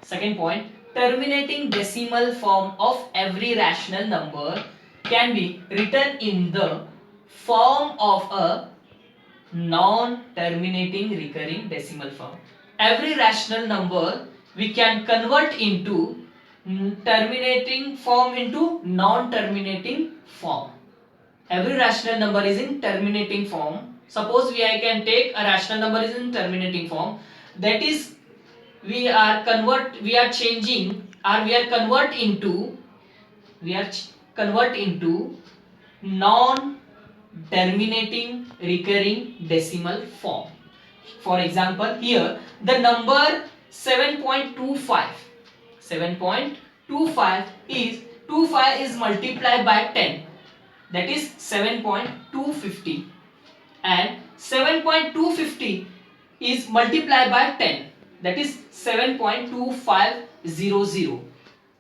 Second point, terminating decimal form of every rational number can be written in the form of a non-terminating recurring decimal form. Every rational number we can convert into terminating form into non-terminating form. Every rational number is in terminating form. Suppose I can take a rational number is in terminating form, that is we are changing, or we are convert into non terminating recurring decimal form. For example, here the number 7.25 is multiplied by 10, that is 7.250, and 7.250 is multiplied by 10, that is 7.2500,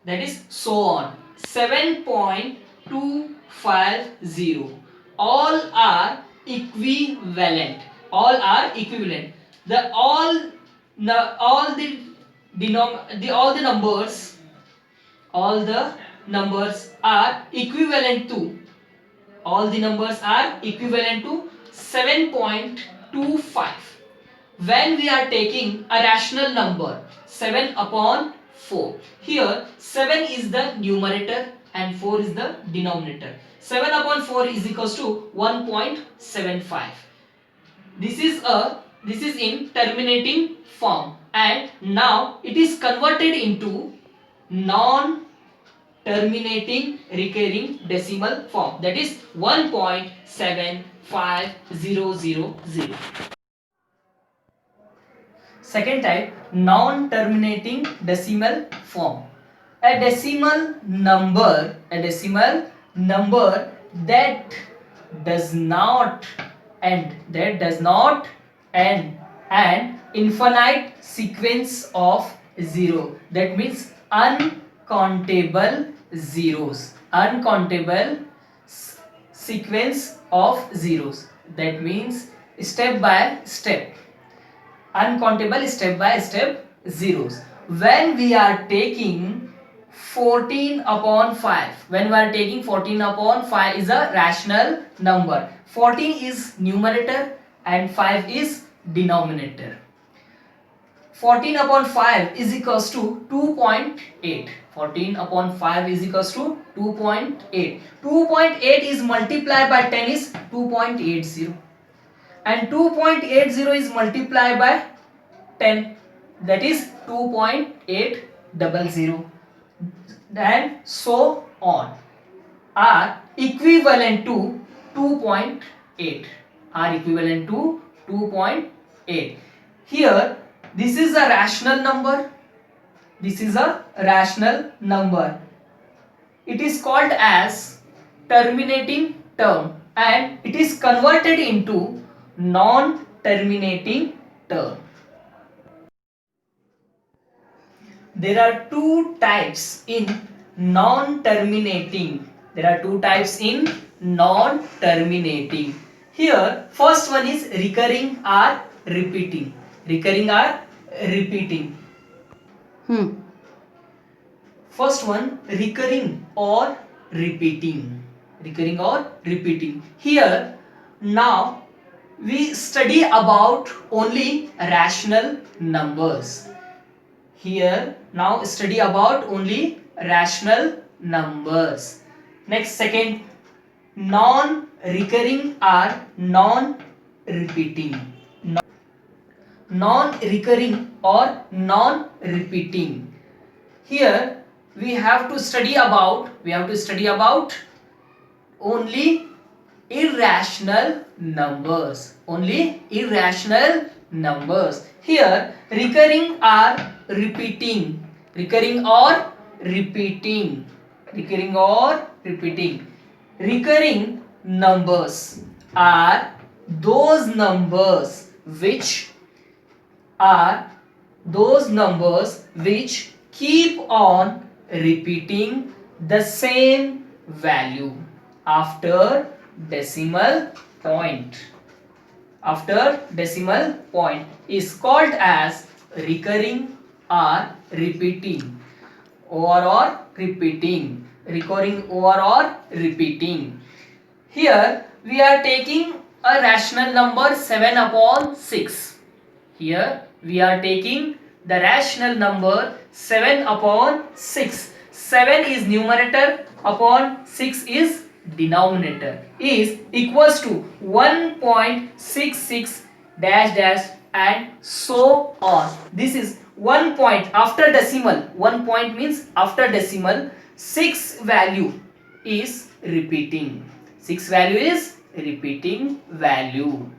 that is so on 7.250. All are equivalent. The all the numbers are equivalent to, 7.25. When we are taking a rational number 7 upon 4, here 7 is the numerator and 4 is the denominator. 7 upon 4 is equals to 1.75. This is in terminating form, and now it is converted into non terminating recurring decimal form, that is 1.75000. Second type, non-terminating decimal form. A decimal number that does not end an infinite sequence of zero. That means uncountable zeros. Uncountable sequence of zeros. That means step by step. Uncountable step by step zeros. When we are taking 14 upon 5, is a rational number. 14 is numerator and 5 is denominator. 14 upon 5 is equals to 2.8. 14 upon 5 is equals to 2.8. 2.8 is multiplied by 10 is 2.80. And 2.80 is multiplied by 10, that is 2.800, and so on, are equivalent to 2.8. Here this is a rational number. It is called as terminating term, and it is converted into non-terminating term. There are two types in non-terminating. Here, first one is recurring or repeating. First one, recurring or repeating. Here, now we study about only rational numbers. Next, second, non-recurring or non-repeating. Here we have to study about only irrational numbers. Here, recurring or repeating. Recurring numbers are those numbers which keep on repeating the same value after decimal point. Is called as recurring are repeating. Or repeating. Recurring or repeating. Here we are taking a rational number 7 upon 6. Here we are taking the rational number 7 upon 6. 7 is numerator upon 6 is denominator, is equals to 1.66 dash dash and so on. This is 1 point after decimal. 1 point means after decimal. 6 value is repeating. 6 value is repeating value.